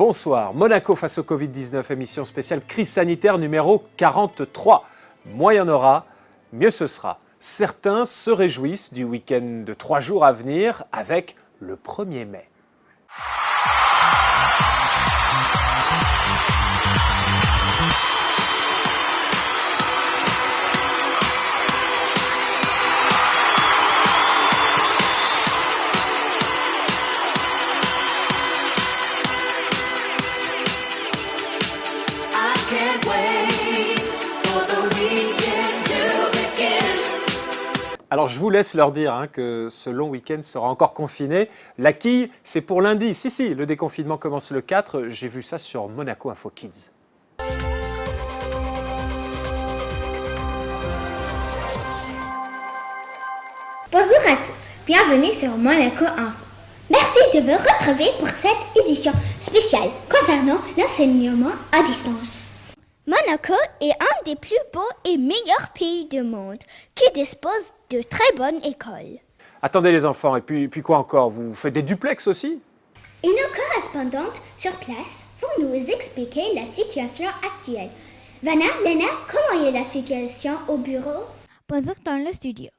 bonsoir. Monaco face au Covid-19, émission spéciale crise sanitaire numéro 43. Moins il y en aura, mieux ce sera. Certains se réjouissent du week-end de 3 jours à venir avec le 1er mai. Alors je vous laisse leur dire que ce long week-end sera encore confiné. La quille, c'est pour lundi. Si, le déconfinement commence le 4. J'ai vu ça sur Monaco Info Kids. Bonjour à tous, bienvenue sur Monaco Info. Merci de me retrouver pour cette édition spéciale concernant l'enseignement à distance. Monaco est un des plus beaux et meilleurs pays du monde qui dispose de très bonnes écoles. Attendez les enfants, et puis quoi encore? Vous faites des duplex aussi? Et nos correspondantes sur place vont nous expliquer la situation actuelle. Vanna, Lena, comment est la situation au bureau? Bonjour dans le studio.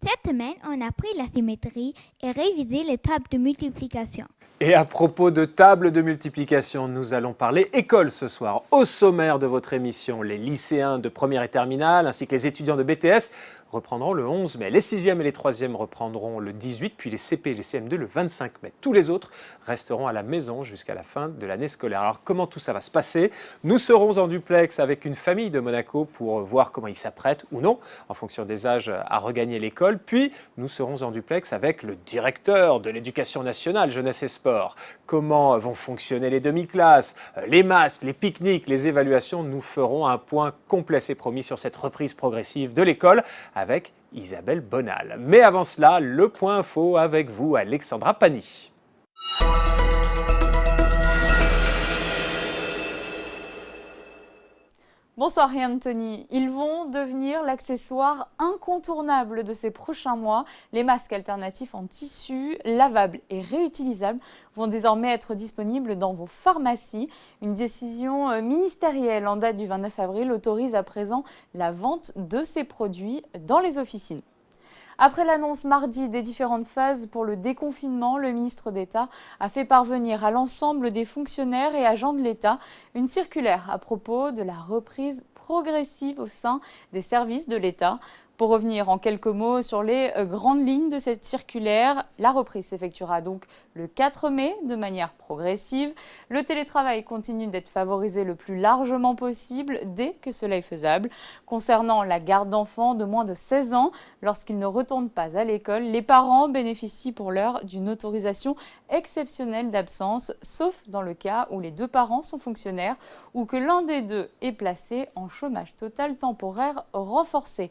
Cette semaine, on a pris la symétrie et révisé les tables de multiplication. Et à propos de table de multiplication, nous allons parler école ce soir. Au sommaire de votre émission, les lycéens de première et terminale ainsi que les étudiants de BTS reprendront le 11 mai. Les 6e et les 3e reprendront le 18, puis les CP et les CM2 le 25 mai. Tous les autres resteront à la maison jusqu'à la fin de l'année scolaire. Alors comment tout ça va se passer? Nous serons en duplex avec une famille de Monaco pour voir comment ils s'apprêtent ou non, en fonction des âges, à regagner l'école. Puis nous serons en duplex avec le directeur de l'Éducation nationale, jeunesse et sport. Comment vont fonctionner les demi-classes, les masques, les pique-niques, les évaluations? Nous ferons un point complet, c'est promis, sur cette reprise progressive de l'école avec Isabelle Bonal. Mais avant cela, le point info avec vous, Alexandra Pani. Bonsoir Anthony. Ils vont devenir l'accessoire incontournable de ces prochains mois. Les masques alternatifs en tissu, lavables et réutilisables vont désormais être disponibles dans vos pharmacies. Une décision ministérielle en date du 29 avril autorise à présent la vente de ces produits dans les officines. Après l'annonce mardi des différentes phases pour le déconfinement, le ministre d'État a fait parvenir à l'ensemble des fonctionnaires et agents de l'État une circulaire à propos de la reprise progressive au sein des services de l'État. Pour revenir en quelques mots sur les grandes lignes de cette circulaire, la reprise s'effectuera donc le 4 mai de manière progressive. Le télétravail continue d'être favorisé le plus largement possible dès que cela est faisable. Concernant la garde d'enfants de moins de 16 ans, lorsqu'ils ne retournent pas à l'école, les parents bénéficient pour l'heure d'une autorisation exceptionnelle d'absence, sauf dans le cas où les deux parents sont fonctionnaires ou que l'un des deux est placé en chômage total temporaire renforcé.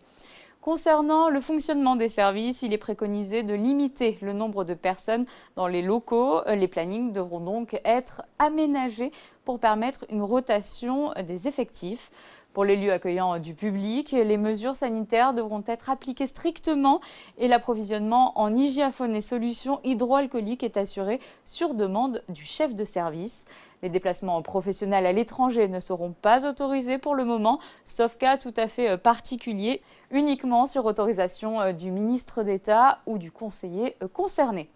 Concernant le fonctionnement des services, il est préconisé de limiter le nombre de personnes dans les locaux. Les plannings devront donc être aménagés pour permettre une rotation des effectifs. Pour les lieux accueillant du public, les mesures sanitaires devront être appliquées strictement et l'approvisionnement en hygiaphone et solutions hydroalcooliques est assuré sur demande du chef de service. Les déplacements professionnels à l'étranger ne seront pas autorisés pour le moment, sauf cas tout à fait particulier, uniquement sur autorisation du ministre d'État ou du conseiller concerné.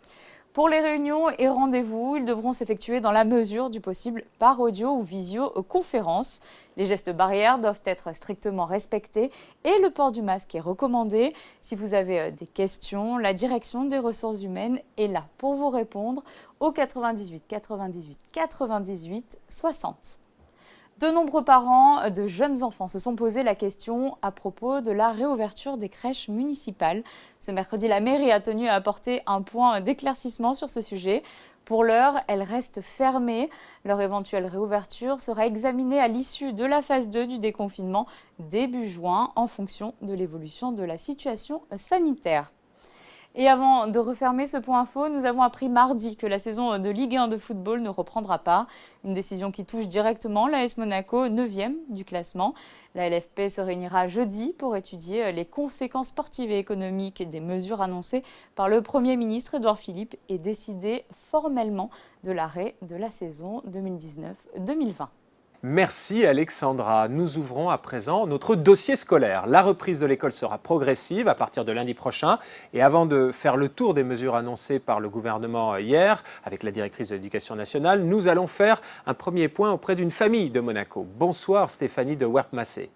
Pour les réunions et rendez-vous, ils devront s'effectuer dans la mesure du possible par audio ou visioconférence. Les gestes barrières doivent être strictement respectés et le port du masque est recommandé. Si vous avez des questions, la direction des ressources humaines est là pour vous répondre au 98 98 98 60. De nombreux parents de jeunes enfants se sont posé la question à propos de la réouverture des crèches municipales. Ce mercredi, la mairie a tenu à apporter un point d'éclaircissement sur ce sujet. Pour l'heure, elles restent fermées. Leur éventuelle réouverture sera examinée à l'issue de la phase 2 du déconfinement début juin en fonction de l'évolution de la situation sanitaire. Et avant de refermer ce point info, nous avons appris mardi que la saison de Ligue 1 de football ne reprendra pas. Une décision qui touche directement l'AS Monaco, 9e du classement. La LFP se réunira jeudi pour étudier les conséquences sportives et économiques des mesures annoncées par le Premier ministre Édouard Philippe et décider formellement de l'arrêt de la saison 2019-2020. Merci Alexandra. Nous ouvrons à présent notre dossier scolaire. La reprise de l'école sera progressive à partir de lundi prochain. Et avant de faire le tour des mesures annoncées par le gouvernement hier, avec la directrice de l'Éducation nationale, nous allons faire un premier point auprès d'une famille de Monaco. Bonsoir Stéphanie de Werp-Massé.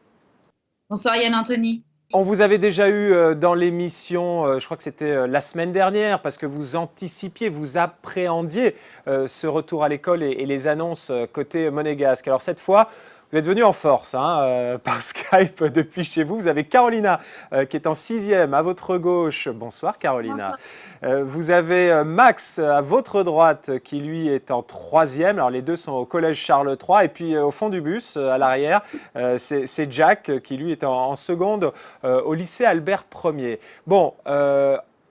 Bonsoir Yann Anthony. On vous avait déjà eu dans l'émission, je crois que c'était la semaine dernière, parce que vous anticipiez, vous appréhendiez ce retour à l'école et les annonces côté monégasque. Alors cette fois, vous êtes venu en force par Skype depuis chez vous. Vous avez Carolina qui est en 6e à votre gauche. Bonsoir Carolina. Vous avez Max à votre droite qui lui est en 3e. Alors les deux sont au collège Charles III. Et puis au fond du bus, à l'arrière, c'est Jack qui lui est en seconde au lycée Albert Ier. Bon,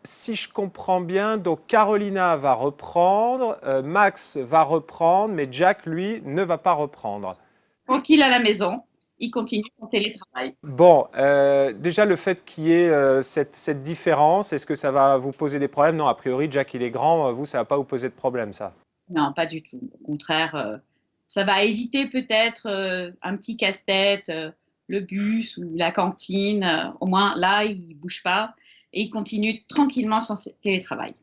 si je comprends bien, donc Carolina va reprendre, Max va reprendre, mais Jack lui ne va pas reprendre. Tranquille à la maison, il continue son télétravail. Bon, déjà le fait qu'il y ait cette différence, est-ce que ça va vous poser des problèmes? Non, a priori, Jack il est grand, vous, ça ne va pas vous poser de problème, ça? Non, pas du tout. Au contraire, ça va éviter peut-être un petit casse-tête, le bus ou la cantine. Au moins, là, il ne bouge pas et il continue tranquillement son télétravail.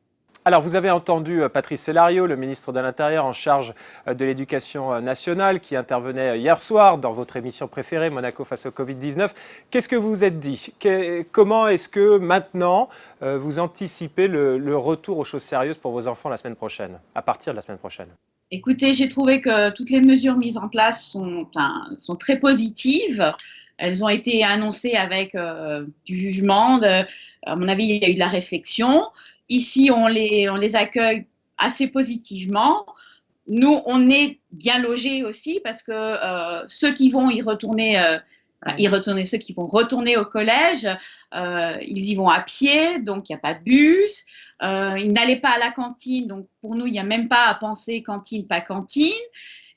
Alors, vous avez entendu Patrice Sellario, le ministre de l'Intérieur en charge de l'Éducation nationale, qui intervenait hier soir dans votre émission préférée, Monaco face au Covid-19. Qu'est-ce que vous vous êtes dit? Comment est-ce que maintenant vous anticipez le retour aux choses sérieuses pour vos enfants la semaine prochaine, à partir de la semaine prochaine? Écoutez, j'ai trouvé que toutes les mesures mises en place sont très positives. Elles ont été annoncées avec du jugement. À mon avis, il y a eu de la réflexion. Ici, on les accueille assez positivement. Nous, on est bien logés aussi parce que ceux qui vont ceux qui vont retourner au collège, ils y vont à pied, donc il n'y a pas de bus. Ils n'allaient pas à la cantine, donc pour nous, il n'y a même pas à penser cantine, pas cantine.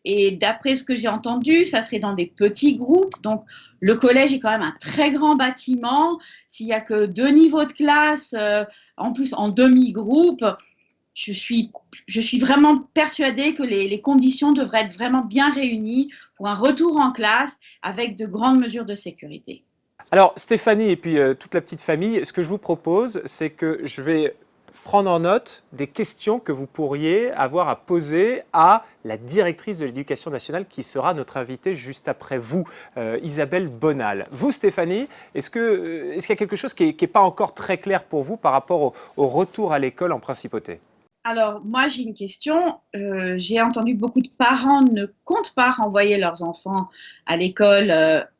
Et d'après ce que j'ai entendu, ça serait dans des petits groupes. Donc, le collège est quand même un très grand bâtiment. S'il n'y a que 2 niveaux de classe, en plus en demi-groupe, je suis vraiment persuadée que les conditions devraient être vraiment bien réunies pour un retour en classe avec de grandes mesures de sécurité. Alors, Stéphanie et puis toute la petite famille, ce que je vous propose, c'est que je vais prendre en note des questions que vous pourriez avoir à poser à la directrice de l'Éducation nationale qui sera notre invitée juste après vous, Isabelle Bonal. Vous, Stéphanie, est-ce qu'il y a quelque chose qui n'est pas encore très clair pour vous par rapport au retour à l'école en principauté? Alors, moi, j'ai une question. J'ai entendu que beaucoup de parents ne comptent pas renvoyer leurs enfants à l'école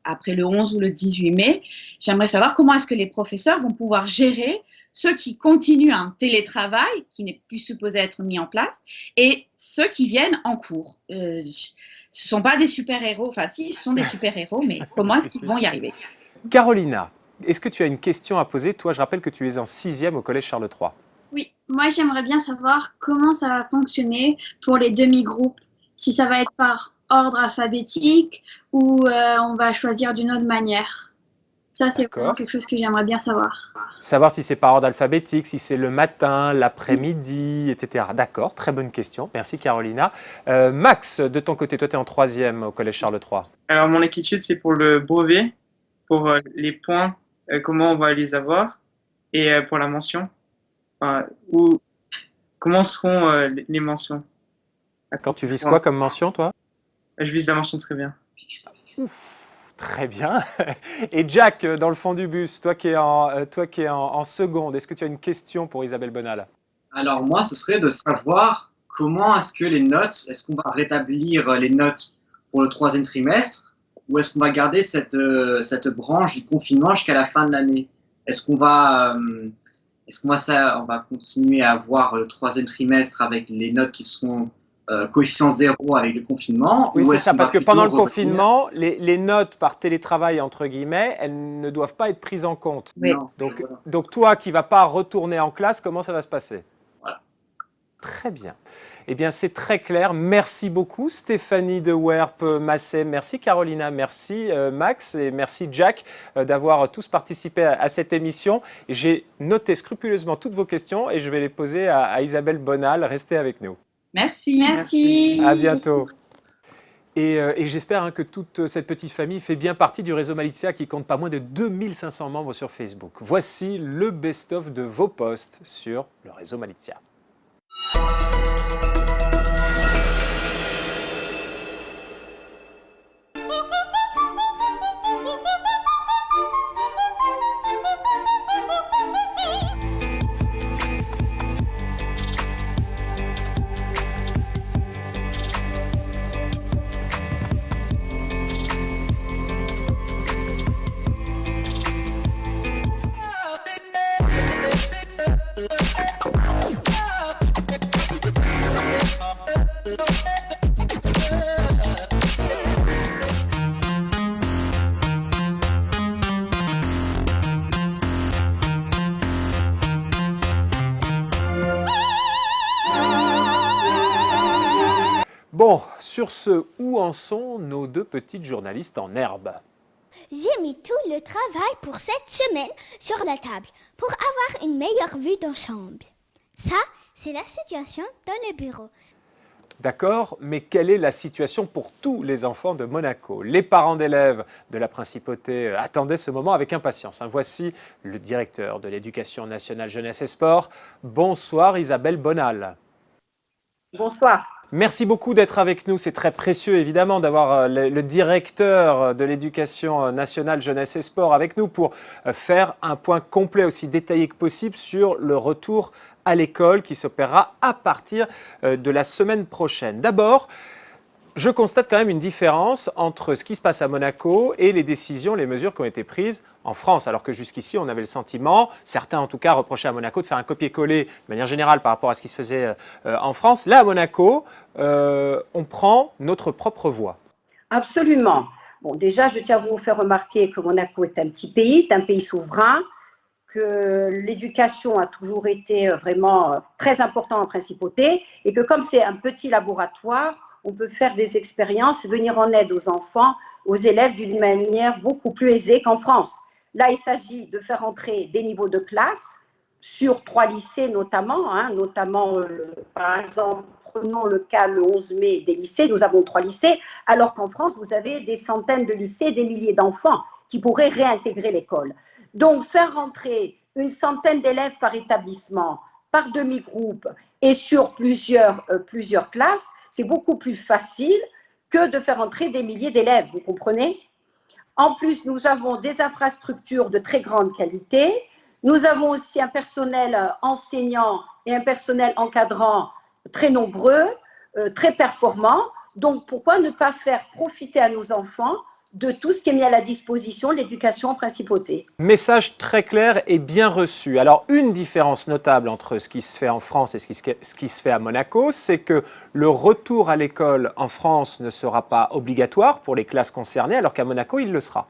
après le 11 ou le 18 mai. J'aimerais savoir comment est-ce que les professeurs vont pouvoir gérer ceux qui continuent un télétravail qui n'est plus supposé être mis en place et ceux qui viennent en cours. Ce ne sont pas des super-héros, enfin si, ce sont des super-héros, mais comment est-ce qu'ils vont y arriver? Carolina, est-ce que tu as une question à poser? Toi, je rappelle que tu es en 6e au collège Charles III. Oui, moi j'aimerais bien savoir comment ça va fonctionner pour les demi-groupes. Si ça va être par ordre alphabétique ou on va choisir d'une autre manière. Ça, c'est vraiment quelque chose que j'aimerais bien savoir. Savoir si c'est par ordre alphabétique, si c'est le matin, l'après-midi, etc. D'accord, très bonne question. Merci Carolina. Max, de ton côté, toi tu es en 3e au collège Charles III. Alors mon inquiétude c'est pour le brevet, pour les points, comment on va les avoir, et pour la mention. Comment seront les mentions? D'accord, tu vises quoi comme mention toi? Je vise la mention très bien. Très bien. Et Jack, dans le fond du bus, toi qui es en seconde, est-ce que tu as une question pour Isabelle Bonal? Alors moi, ce serait de savoir comment est-ce que est-ce qu'on va rétablir les notes pour le 3e trimestre ou est-ce qu'on va garder cette branche du confinement jusqu'à la fin de l'année? Est-ce qu'on va continuer à avoir le 3e trimestre avec les notes qui seront coefficient zéro avec le confinement? Oui, ou c'est est-ce ça, qu'on parce va que pendant le plutôt revenir- confinement, les notes par télétravail, entre guillemets, elles ne doivent pas être prises en compte. Oui. Non, Donc, voilà. donc toi qui ne vas pas retourner en classe, comment ça va se passer? Voilà. Très bien. Eh bien, c'est très clair. Merci beaucoup, Stéphanie de Werp-Massé. Merci, Carolina. Merci, Max. Et merci, Jack, d'avoir tous participé à cette émission. J'ai noté scrupuleusement toutes vos questions et je vais les poser à Isabelle Bonal. Restez avec nous. Merci. Merci. À bientôt. Et j'espère que toute cette petite famille fait bien partie du réseau Malizia qui compte pas moins de 2500 membres sur Facebook. Voici le best-of de vos posts sur le réseau Malizia. Bon, sur ce, où en sont nos deux petites journalistes en herbe? J'ai mis tout le travail pour cette semaine sur la table pour avoir une meilleure vue d'ensemble. Ça, c'est la situation dans le bureau. D'accord, mais quelle est la situation pour tous les enfants de Monaco? Les parents d'élèves de la Principauté attendaient ce moment avec impatience. Voici le directeur de l'Éducation nationale jeunesse et sport. Bonsoir Isabelle Bonal. Bonsoir. Merci beaucoup d'être avec nous. C'est très précieux évidemment d'avoir le directeur de l'Éducation nationale jeunesse et sport avec nous pour faire un point complet aussi détaillé que possible sur le retour à l'école qui s'opérera à partir de la semaine prochaine. D'abord, je constate quand même une différence entre ce qui se passe à Monaco et les décisions, les mesures qui ont été prises en France. Alors que jusqu'ici, on avait le sentiment, certains en tout cas reprochaient à Monaco de faire un copier-coller de manière générale par rapport à ce qui se faisait en France. Là, à Monaco, on prend notre propre voie. Absolument. Bon, déjà, je tiens à vous faire remarquer que Monaco est un petit pays, c'est un pays souverain, que l'éducation a toujours été vraiment très importante en principauté et que comme c'est un petit laboratoire, on peut faire des expériences, venir en aide aux enfants, aux élèves d'une manière beaucoup plus aisée qu'en France. Là, il s'agit de faire entrer des niveaux de classe sur 3 lycées notamment, par exemple, prenons le cas le 11 mai des lycées, nous avons 3 lycées, alors qu'en France, vous avez des centaines de lycées, des milliers d'enfants qui pourraient réintégrer l'école. Donc, faire rentrer une centaine d'élèves par établissement, par demi-groupe et sur plusieurs classes, c'est beaucoup plus facile que de faire entrer des milliers d'élèves, vous comprenez? En plus, nous avons des infrastructures de très grande qualité. Nous avons aussi un personnel enseignant et un personnel encadrant très nombreux, très performants. Donc, pourquoi ne pas faire profiter à nos enfants de tout ce qui est mis à la disposition de l'éducation en principauté? Message très clair et bien reçu. Alors, une différence notable entre ce qui se fait en France et ce qui se fait à Monaco, c'est que le retour à l'école en France ne sera pas obligatoire pour les classes concernées, alors qu'à Monaco, il le sera.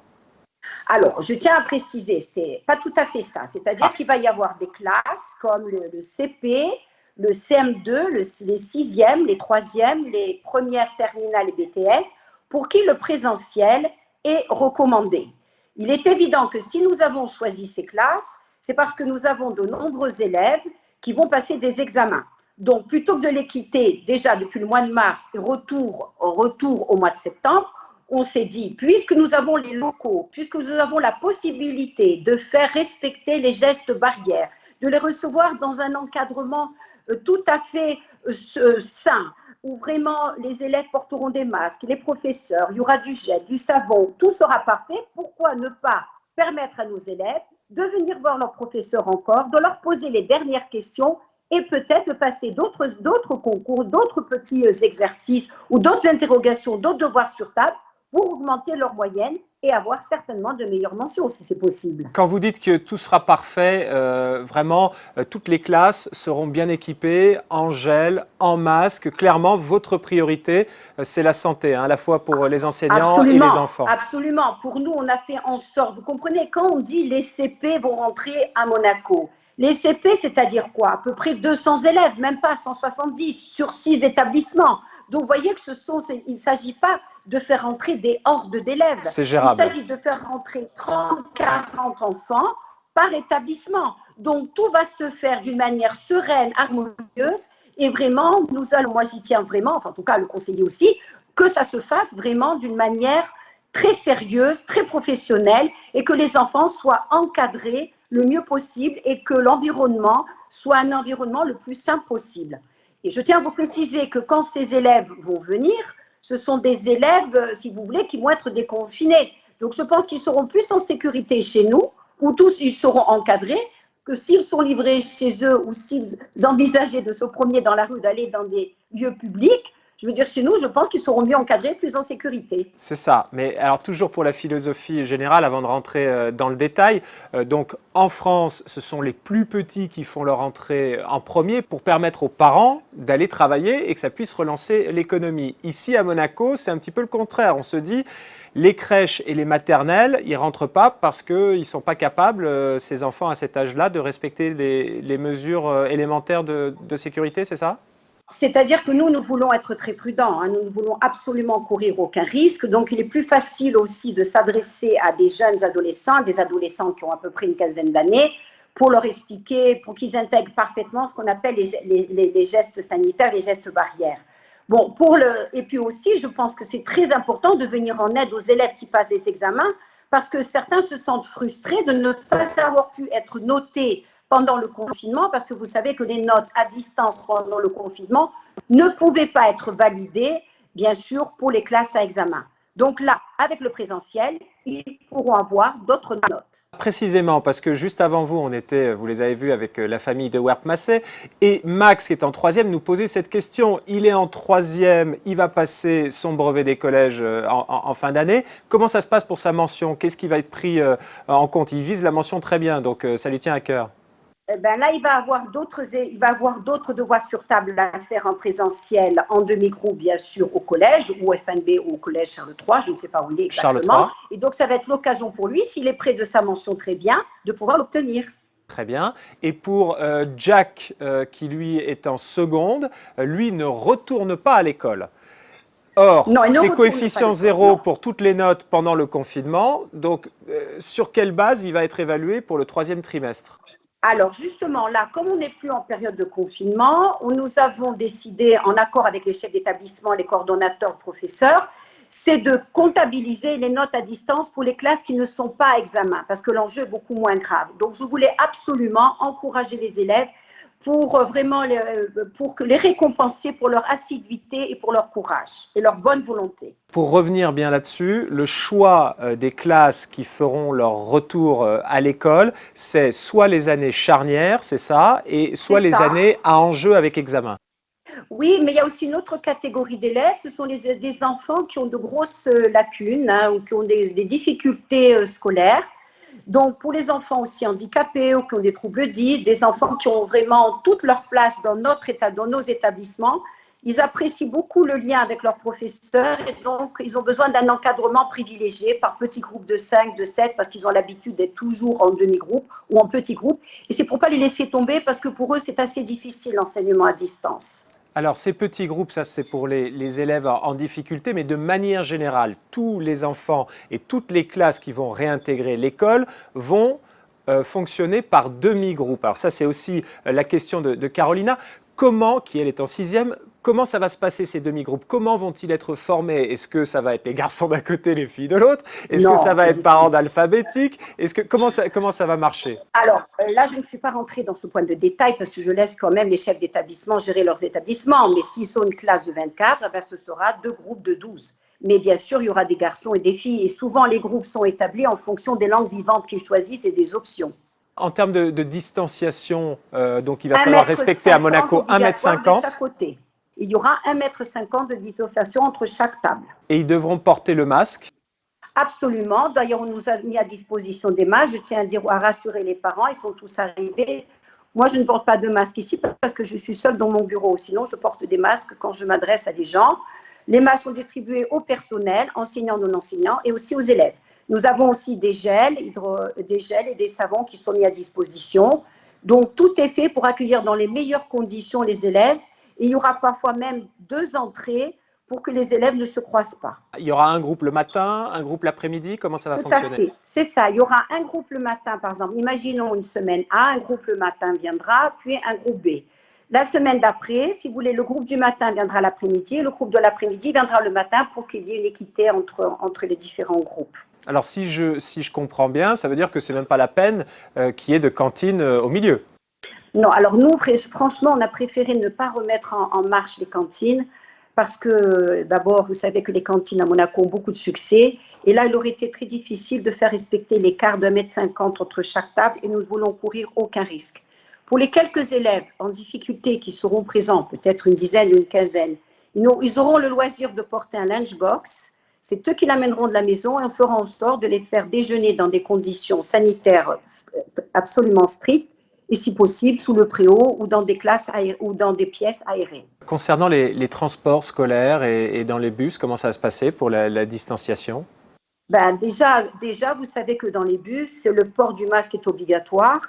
Alors, je tiens à préciser, c'est pas tout à fait ça. C'est-à-dire qu'il va y avoir des classes comme le CP, le CM2, les 6e, les 3e, les premières terminales et BTS, pour qui le présentiel est recommandé. Il est évident que si nous avons choisi ces classes, c'est parce que nous avons de nombreux élèves qui vont passer des examens. Donc, plutôt que de les quitter déjà depuis le mois de mars et retour au mois de septembre, on s'est dit, puisque nous avons les locaux, puisque nous avons la possibilité de faire respecter les gestes barrières, de les recevoir dans un encadrement tout à fait sain, où vraiment les élèves porteront des masques, les professeurs, il y aura du gel, du savon, tout sera parfait. Pourquoi ne pas permettre à nos élèves de venir voir leurs professeurs encore, de leur poser les dernières questions et peut-être de passer d'autres concours, d'autres petits exercices ou d'autres interrogations, d'autres devoirs sur table pour augmenter leur moyenne et avoir certainement de meilleures mentions si c'est possible. Quand vous dites que tout sera parfait, vraiment, toutes les classes seront bien équipées en gel, en masque. Clairement, votre priorité, c'est la santé, hein, à la fois pour les enseignants et les enfants. Absolument. Pour nous, on a fait en sorte, vous comprenez, quand on dit les CP vont rentrer à Monaco, les CP, c'est-à-dire quoi? À peu près 200 élèves, même pas 170, sur 6 établissements. Donc, vous voyez que il ne s'agit pas de faire rentrer des hordes d'élèves. C'est gérable. Il s'agit de faire rentrer 30, 40 enfants par établissement. Donc, tout va se faire d'une manière sereine, harmonieuse. Et vraiment, moi j'y tiens vraiment, enfin en tout cas le conseiller aussi, que ça se fasse vraiment d'une manière très sérieuse, très professionnelle et que les enfants soient encadrés le mieux possible et que l'environnement soit un environnement le plus simple possible. Et je tiens à vous préciser que quand ces élèves vont venir, ce sont des élèves, si vous voulez, qui vont être déconfinés. Donc je pense qu'ils seront plus en sécurité chez nous, où tous ils seront encadrés, que s'ils sont livrés chez eux ou s'ils envisageaient de se promener dans la rue, d'aller dans des lieux publics, je veux dire, chez nous, je pense qu'ils seront mieux encadrés, plus en sécurité. C'est ça. Mais alors, toujours pour la philosophie générale, avant de rentrer dans le détail, donc en France, ce sont les plus petits qui font leur entrée en premier pour permettre aux parents d'aller travailler et que ça puisse relancer l'économie. Ici, à Monaco, c'est un petit peu le contraire. On se dit, les crèches et les maternelles, ils ne rentrent pas parce qu'ils ne sont pas capables, ces enfants à cet âge-là, de respecter les mesures élémentaires de sécurité, c'est ça ? C'est-à-dire que nous voulons être très prudents, hein, nous ne voulons absolument courir aucun risque, donc il est plus facile aussi de s'adresser à des jeunes adolescents, des adolescents qui ont à peu près une quinzaine d'années, pour leur expliquer, pour qu'ils intègrent parfaitement ce qu'on appelle les gestes sanitaires, les gestes barrières. Bon, et puis aussi, je pense que c'est très important de venir en aide aux élèves qui passent les examens, parce que certains se sentent frustrés de ne pas avoir pu être notés pendant le confinement, parce que vous savez que les notes à distance pendant le confinement ne pouvaient pas être validées, bien sûr, pour les classes à examen. Donc là, avec le présentiel, ils pourront avoir d'autres notes. Précisément, parce que juste avant vous, on était, vous les avez vus, avec la famille de Werp-Massé, et Max, qui est en troisième, nous posait cette question. Il est en troisième, il va passer son brevet des collèges en fin d'année. Comment ça se passe pour sa mention? Qu'est-ce qui va être pris en compte? Il vise la mention très bien, donc ça lui tient à cœur. Là, il va avoir d'autres devoirs sur table à faire en présentiel, en demi-groupe, bien sûr, au collège, ou au FNB ou au collège Charles III, je ne sais pas où il est exactement. Et donc, ça va être l'occasion pour lui, s'il est près de sa mention très bien, de pouvoir l'obtenir. Très bien. Et pour Jack, qui lui est en seconde, lui ne retourne pas à l'école. Or, c'est coefficient 0 pour toutes les notes pendant le confinement. Donc, sur quelle base il va être évalué pour le troisième trimestre ? Alors justement, là, comme on n'est plus en période de confinement, nous avons décidé, en accord avec les chefs d'établissement, les coordonnateurs, professeurs, c'est de comptabiliser les notes à distance pour les classes qui ne sont pas à examen, parce que l'enjeu est beaucoup moins grave. Donc je voulais absolument encourager les élèves pour vraiment pour les récompenser pour leur assiduité et pour leur courage et leur bonne volonté. Pour revenir bien là-dessus, le choix des classes qui feront leur retour à l'école, c'est soit les années charnières, c'est ça, et soit les années à enjeu avec examen. Oui, mais il y a aussi une autre catégorie d'élèves, ce sont des enfants qui ont de grosses lacunes, hein, ou qui ont des difficultés scolaires. Donc, pour les enfants aussi handicapés ou qui ont des troubles 10, des enfants qui ont vraiment toute leur place dans nos établissements, ils apprécient beaucoup le lien avec leurs professeurs et donc ils ont besoin d'un encadrement privilégié par petits groupes de 5, de 7, parce qu'ils ont l'habitude d'être toujours en demi-groupe ou en petit groupe. Et c'est pour ne pas les laisser tomber parce que pour eux, c'est assez difficile l'enseignement à distance. Alors, ces petits groupes, ça c'est pour les élèves en difficulté, mais de manière générale, tous les enfants et toutes les classes qui vont réintégrer l'école vont fonctionner par demi-groupe. Alors ça, c'est aussi la question de Carolina. Comment, qui elle est en sixième, comment ça va se passer ces demi-groupes? Comment vont-ils être formés? Est-ce que ça va être les garçons d'un côté, les filles de l'autre? Est-ce que ça va être par ordre alphabétique? Comment ça va marcher? Alors là, je ne suis pas rentrée dans ce point de détail parce que je laisse quand même les chefs d'établissement gérer leurs établissements. Mais s'ils sont une classe de 24, eh bien, ce sera 2 groupes de 12. Mais bien sûr, il y aura des garçons et des filles. Et souvent, les groupes sont établis en fonction des langues vivantes qu'ils choisissent et des options. En termes de distanciation, donc il va falloir respecter à Monaco 1,50 m. De chaque côté. Il y aura 1,50 m de distanciation entre chaque table. Et ils devront porter le masque? Absolument. D'ailleurs, on nous a mis à disposition des masques. Je tiens à rassurer les parents. Ils sont tous arrivés. Moi, je ne porte pas de masque ici parce que je suis seule dans mon bureau. Sinon, je porte des masques quand je m'adresse à des gens. Les masques sont distribués au personnel, enseignants, non-enseignants, et aussi aux élèves. Nous avons aussi des gels et des savons qui sont mis à disposition. Donc, tout est fait pour accueillir dans les meilleures conditions les élèves. Et il y aura parfois même 2 entrées pour que les élèves ne se croisent pas. Il y aura un groupe le matin, un groupe l'après-midi? Comment ça va fonctionner? Tout à fait, c'est ça. Il y aura un groupe le matin, par exemple. Imaginons une semaine A, un groupe le matin viendra, puis un groupe B. La semaine d'après, si vous voulez, le groupe du matin viendra l'après-midi, le groupe de l'après-midi viendra le matin pour qu'il y ait une équité entre les différents groupes. Alors, si je comprends bien, ça veut dire que ce n'est même pas la peine qu'il y ait de cantine au milieu. Non, alors nous, franchement, on a préféré ne pas remettre en marche les cantines parce que, d'abord, vous savez que les cantines à Monaco ont beaucoup de succès. Et là, il aurait été très difficile de faire respecter l'écart d'1,50 m entre chaque table et nous ne voulons courir aucun risque. Pour les quelques élèves en difficulté qui seront présents, peut-être une dizaine ou une quinzaine, ils auront le loisir de porter un lunchbox. C'est eux qui l'amèneront de la maison et on fera en sorte de les faire déjeuner dans des conditions sanitaires absolument strictes et si possible sous le préau ou dans des classes ou dans des pièces aérées. Concernant les transports scolaires et dans les bus, comment ça va se passer pour la distanciation? Déjà, vous savez que dans les bus, le port du masque est obligatoire.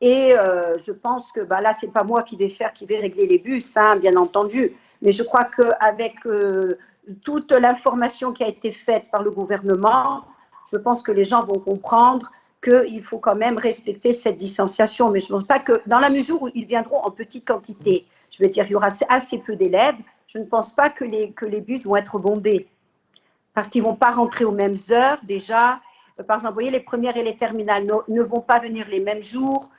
Et je pense que là, ce n'est pas moi qui vais régler les bus, hein, bien entendu. Mais je crois qu'avec toute l'information qui a été faite par le gouvernement, je pense que les gens vont comprendre qu'il faut quand même respecter cette distanciation. Mais je ne pense pas que, dans la mesure où ils viendront en petite quantité, je veux dire, il y aura assez peu d'élèves, je ne pense pas que les bus vont être bondés. Parce qu'ils ne vont pas rentrer aux mêmes heures déjà. Par exemple, vous voyez, les premières et les terminales ne vont pas venir les mêmes jours.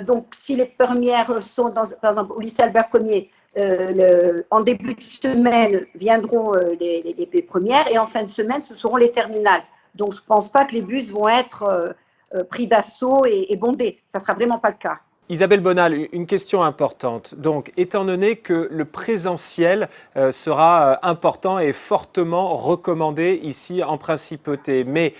Donc, si les premières sont, par exemple, au lycée Albert Ier, en début de semaine viendront les premières et en fin de semaine, ce seront les terminales. Donc, je ne pense pas que les bus vont être pris d'assaut et bondés. Ça ne sera vraiment pas le cas. Isabelle Bonal, une question importante. Donc, étant donné que le présentiel sera important et fortement recommandé ici en Principauté, mais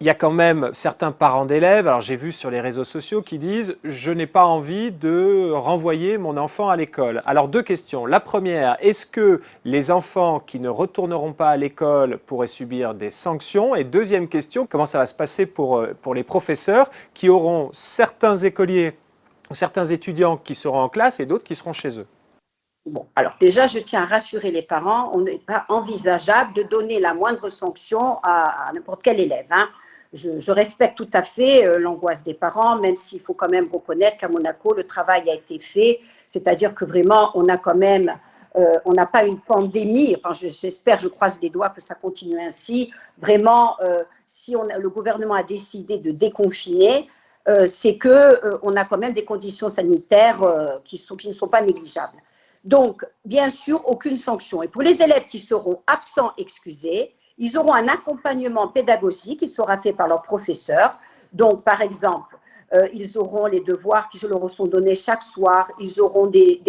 il y a quand même certains parents d'élèves, alors j'ai vu sur les réseaux sociaux, qui disent « je n'ai pas envie de renvoyer mon enfant à l'école ». Alors 2 questions. La première, est-ce que les enfants qui ne retourneront pas à l'école pourraient subir des sanctions? Et deuxième question, comment ça va se passer pour les professeurs qui auront certains écoliers ou certains étudiants qui seront en classe et d'autres qui seront chez eux? Bon, alors déjà, je tiens à rassurer les parents, on n'est pas envisageable de donner la moindre sanction à n'importe quel élève, hein. Je respecte tout à fait l'angoisse des parents, même s'il faut quand même reconnaître qu'à Monaco, le travail a été fait, c'est-à-dire que vraiment, on a quand même, on n'a pas une pandémie, enfin j'espère, je croise les doigts que ça continue ainsi. Vraiment, si le gouvernement a décidé de déconfiner, c'est qu'on a quand même des conditions sanitaires qui ne sont pas négligeables. Donc, bien sûr, aucune sanction. Et pour les élèves qui seront absents excusés, ils auront un accompagnement pédagogique qui sera fait par leurs professeurs. Donc, par exemple, ils auront les devoirs qui leur sont donnés chaque soir, ils auront des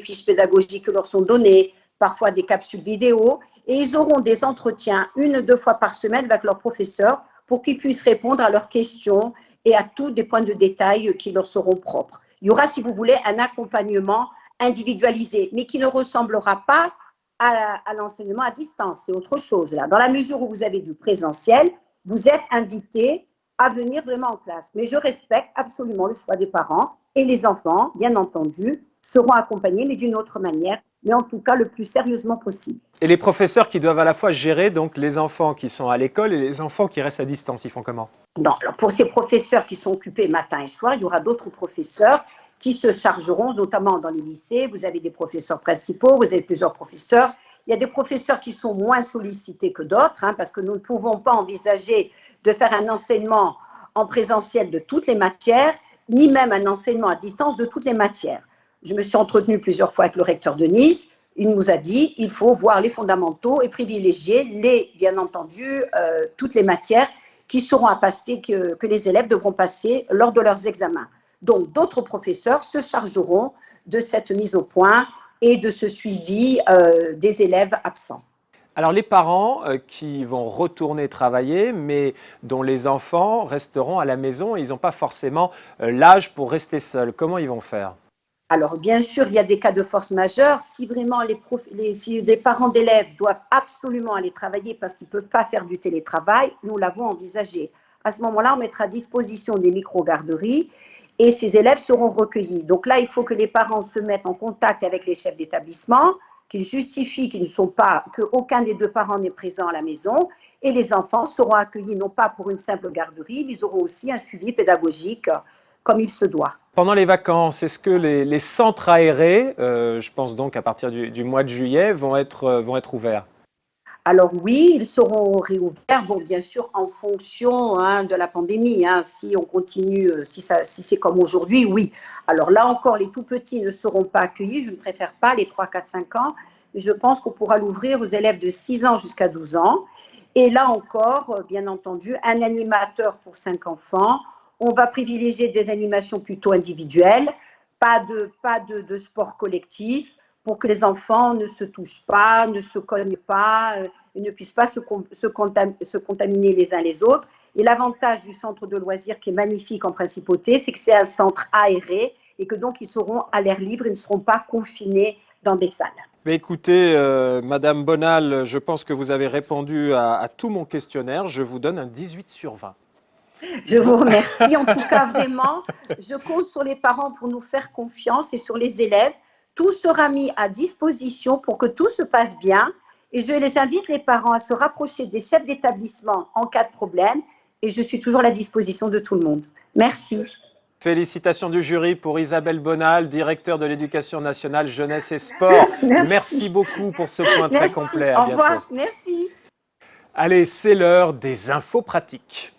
fiches pédagogiques qui leur sont données, parfois des capsules vidéo, et ils auront des entretiens 1 ou 2 fois par semaine avec leurs professeurs pour qu'ils puissent répondre à leurs questions et à tous des points de détail qui leur seront propres. Il y aura, si vous voulez, un accompagnement individualisé, mais qui ne ressemblera pas à l'enseignement à distance. C'est autre chose, là. Dans la mesure où vous avez du présentiel, vous êtes invité à venir vraiment en classe. Mais je respecte absolument le choix des parents et les enfants, bien entendu, seront accompagnés, mais d'une autre manière, mais en tout cas le plus sérieusement possible. Et les professeurs qui doivent à la fois gérer donc les enfants qui sont à l'école et les enfants qui restent à distance, ils font comment? Non, alors pour ces professeurs qui sont occupés matin et soir, il y aura d'autres professeurs qui se chargeront, notamment dans les lycées. Vous avez des professeurs principaux, vous avez plusieurs professeurs. Il y a des professeurs qui sont moins sollicités que d'autres, hein, parce que nous ne pouvons pas envisager de faire un enseignement en présentiel de toutes les matières, ni même un enseignement à distance de toutes les matières. Je me suis entretenue plusieurs fois avec le recteur de Nice. Il nous a dit qu'il faut voir les fondamentaux et privilégier bien entendu, toutes les matières qui seront à passer, que les élèves devront passer lors de leurs examens. Donc, d'autres professeurs se chargeront de cette mise au point et de ce suivi des élèves absents. Alors les parents qui vont retourner travailler, mais dont les enfants resteront à la maison et ils n'ont pas forcément l'âge pour rester seuls, comment ils vont faire ? Alors, bien sûr, il y a des cas de force majeure. Si vraiment si les parents d'élèves doivent absolument aller travailler parce qu'ils ne peuvent pas faire du télétravail, nous l'avons envisagé. À ce moment-là, on mettra à disposition des micro-garderies et ces élèves seront recueillis. Donc là, il faut que les parents se mettent en contact avec les chefs d'établissement, qu'ils justifient qu'aucun des deux parents n'est présent à la maison et les enfants seront accueillis non pas pour une simple garderie, mais ils auront aussi un suivi pédagogique comme il se doit. Pendant les vacances, est-ce que les centres aérés, je pense donc à partir du mois de juillet, vont être ouverts ? Alors oui, ils seront réouverts, bon, bien sûr en fonction de la pandémie. Si on continue, si c'est comme aujourd'hui, oui. Alors là encore, les tout petits ne seront pas accueillis, je ne préfère pas les 3, 4, 5 ans, mais je pense qu'on pourra l'ouvrir aux élèves de 6 ans jusqu'à 12 ans. Et là encore, bien entendu, un animateur pour 5 enfants. On va privilégier des animations plutôt individuelles, pas de sport collectif, pour que les enfants ne se touchent pas, ne se cognent pas, et ne puissent pas se contaminer les uns les autres. Et l'avantage du centre de loisirs qui est magnifique en principauté, c'est que c'est un centre aéré et que donc ils seront à l'air libre, ils ne seront pas confinés dans des salles. Mais écoutez, Madame Bonal, je pense que vous avez répondu à tout mon questionnaire. Je vous donne un 18 sur 20. Je vous remercie. En tout cas, vraiment, je compte sur les parents pour nous faire confiance et sur les élèves. Tout sera mis à disposition pour que tout se passe bien. Et j'invite les parents à se rapprocher des chefs d'établissement en cas de problème. Et je suis toujours à la disposition de tout le monde. Merci. Félicitations du jury pour Isabelle Bonal, directeur de l'Éducation nationale, jeunesse et sport. Merci beaucoup pour ce point très complet. À bientôt. Au revoir. Merci. Allez, c'est l'heure des infos pratiques.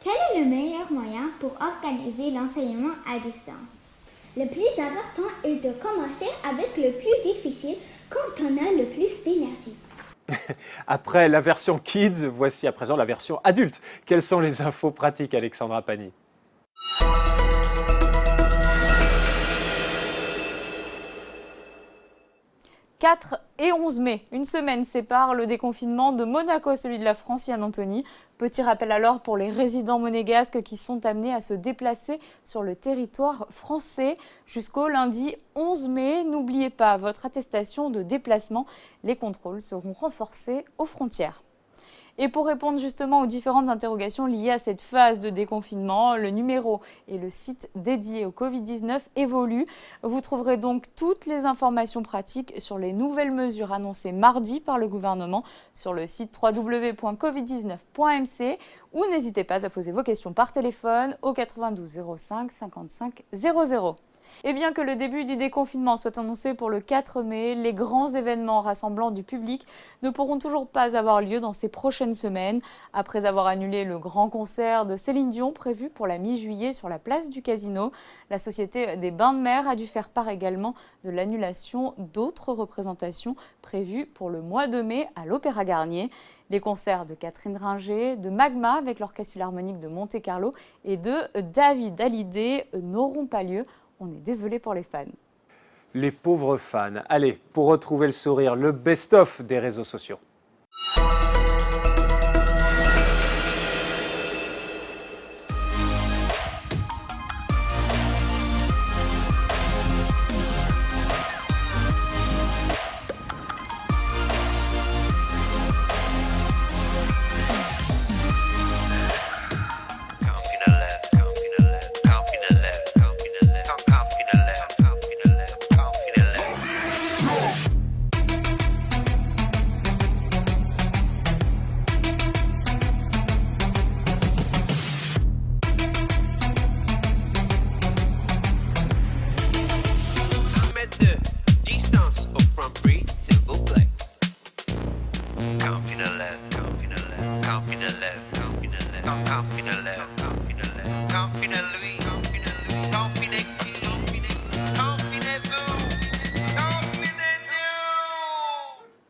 Quel est le meilleur moyen pour organiser l'enseignement à distance? Le plus important est de commencer avec le plus difficile quand on a le plus d'énergie. Après la version Kids, voici à présent la version adulte. Quelles sont les infos pratiques, Alexandra Pani ? 4 et 11 mai, une semaine sépare le déconfinement de Monaco et celui de la France, Yann Anthony. Petit rappel alors pour les résidents monégasques qui sont amenés à se déplacer sur le territoire français jusqu'au lundi 11 mai. N'oubliez pas votre attestation de déplacement. Les contrôles seront renforcés aux frontières. Et pour répondre justement aux différentes interrogations liées à cette phase de déconfinement, le numéro et le site dédié au Covid-19 évoluent. Vous trouverez donc toutes les informations pratiques sur les nouvelles mesures annoncées mardi par le gouvernement sur le site www.covid19.mc ou n'hésitez pas à poser vos questions par téléphone au 92 05 55 00. Et bien que le début du déconfinement soit annoncé pour le 4 mai, les grands événements rassemblant du public ne pourront toujours pas avoir lieu dans ces prochaines semaines. Après avoir annulé le grand concert de Céline Dion prévu pour la mi-juillet sur la place du Casino, la Société des Bains de Mer a dû faire part également de l'annulation d'autres représentations prévues pour le mois de mai à l'Opéra Garnier. Les concerts de Catherine Ringer, de Magma avec l'Orchestre Philharmonique de Monte-Carlo et de David Hallyday n'auront pas lieu. On est désolé pour les fans. Les pauvres fans. Allez, pour retrouver le sourire, le best-of des réseaux sociaux.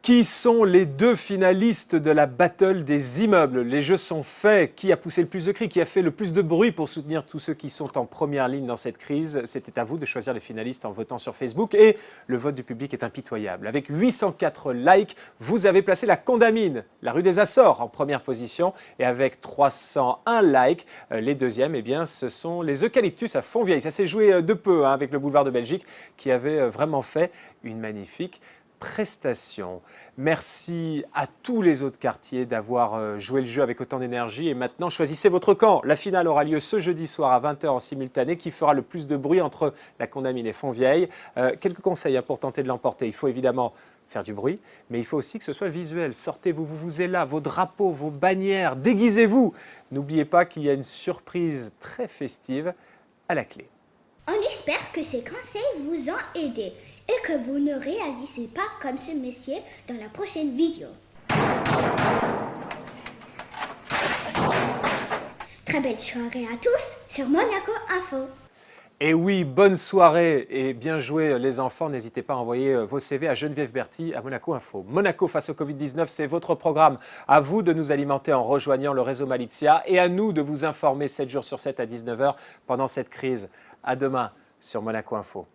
Qui sont les deux finalistes de la battle des immeubles? Les jeux sont faits. Qui a poussé le plus de cris? Qui a fait le plus de bruit pour soutenir tous ceux qui sont en première ligne dans cette crise? C'était à vous de choisir les finalistes en votant sur Facebook. Et le vote du public est impitoyable. Avec 804 likes, vous avez placé la Condamine, la rue des Açores, en première position. Et avec 301 likes, les deuxièmes, eh bien, ce sont les Eucalyptus à Fontvieille. Ça s'est joué de peu avec le boulevard de Belgique qui avait vraiment fait une magnifique prestation. Merci à tous les autres quartiers d'avoir joué le jeu avec autant d'énergie. Et maintenant, choisissez votre camp. La finale aura lieu ce jeudi soir à 20 h en simultané. Qui fera le plus de bruit entre la Condamine et Fontvieille? Quelques conseils pour tenter de l'emporter. Il faut évidemment faire du bruit, mais il faut aussi que ce soit visuel. Sortez-vous, vous êtes là, vos drapeaux, vos bannières, déguisez-vous. N'oubliez pas qu'il y a une surprise très festive à la clé. On espère que ces conseils vous ont aidé et que vous ne réagissez pas comme ce monsieur dans la prochaine vidéo. Très belle soirée à tous sur Monaco Info. Et oui, bonne soirée et bien joué les enfants. N'hésitez pas à envoyer vos CV à Geneviève Berthy à Monaco Info. Monaco face au Covid-19, c'est votre programme. À vous de nous alimenter en rejoignant le réseau Malizia et à nous de vous informer 7 jours sur 7 à 19 h pendant cette crise. À demain sur Monaco Info.